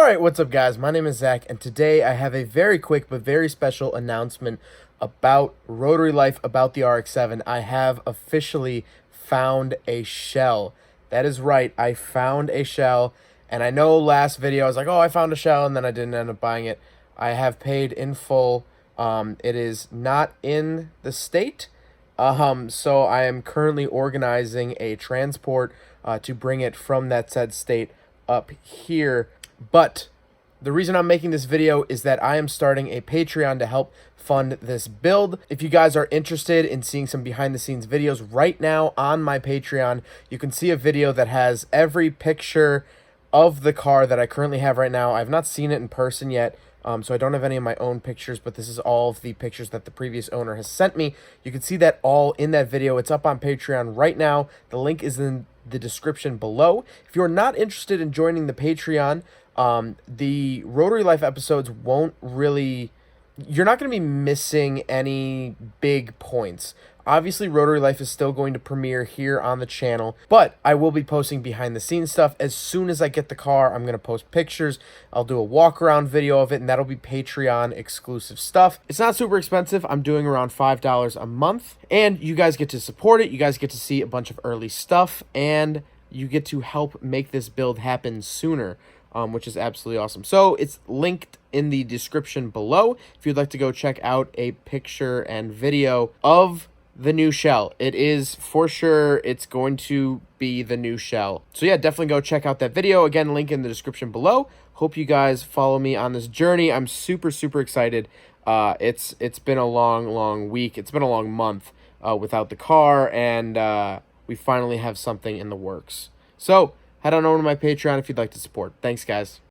Alright, what's up guys? My name is Zach, and today I have a very quick but very special announcement about Rotary Life, about the Rx7. I have officially found a shell. That is right, I found a shell, and I know last video I was like, oh, I found a shell, and then I didn't end up buying it. I have paid in full. It is not in the state, so I am currently organizing a transport to bring it from that said state up here. But the reason I'm making this video is that I am starting a Patreon to help fund this build. If you guys are interested in seeing some behind the scenes videos, right now on my Patreon, you can see a video that has every picture of the car that I currently have right now. I've not seen it in person yet, so I don't have any of my own pictures, but this is all of the pictures that the previous owner has sent me. You can see that all in that video. It's up on Patreon right now. The link is in the description below. If you're not interested in joining the Patreon, the Rotary Life episodes won't really... You're not going to be missing any big points. Obviously, Rotary Life is still going to premiere here on the channel, but I will be posting behind-the-scenes stuff. As soon as I get the car, I'm going to post pictures. I'll do a walk-around video of it, and that'll be Patreon-exclusive stuff. It's not super expensive. I'm doing around $5 a month, and you guys get to support it. You guys get to see a bunch of early stuff, and you get to help make this build happen sooner, which is absolutely awesome. So it's linked in the description below if you'd like to go check out a picture and video of the new shell. It is for sure, it's going to be the new shell. So yeah, definitely go check out that video. Again, link in the description below. Hope you guys follow me on this journey. I'm super excited. It's been a long week. It's been a long month without the car, and we finally have something in the works. So head on over to my Patreon if you'd like to support. Thanks, guys.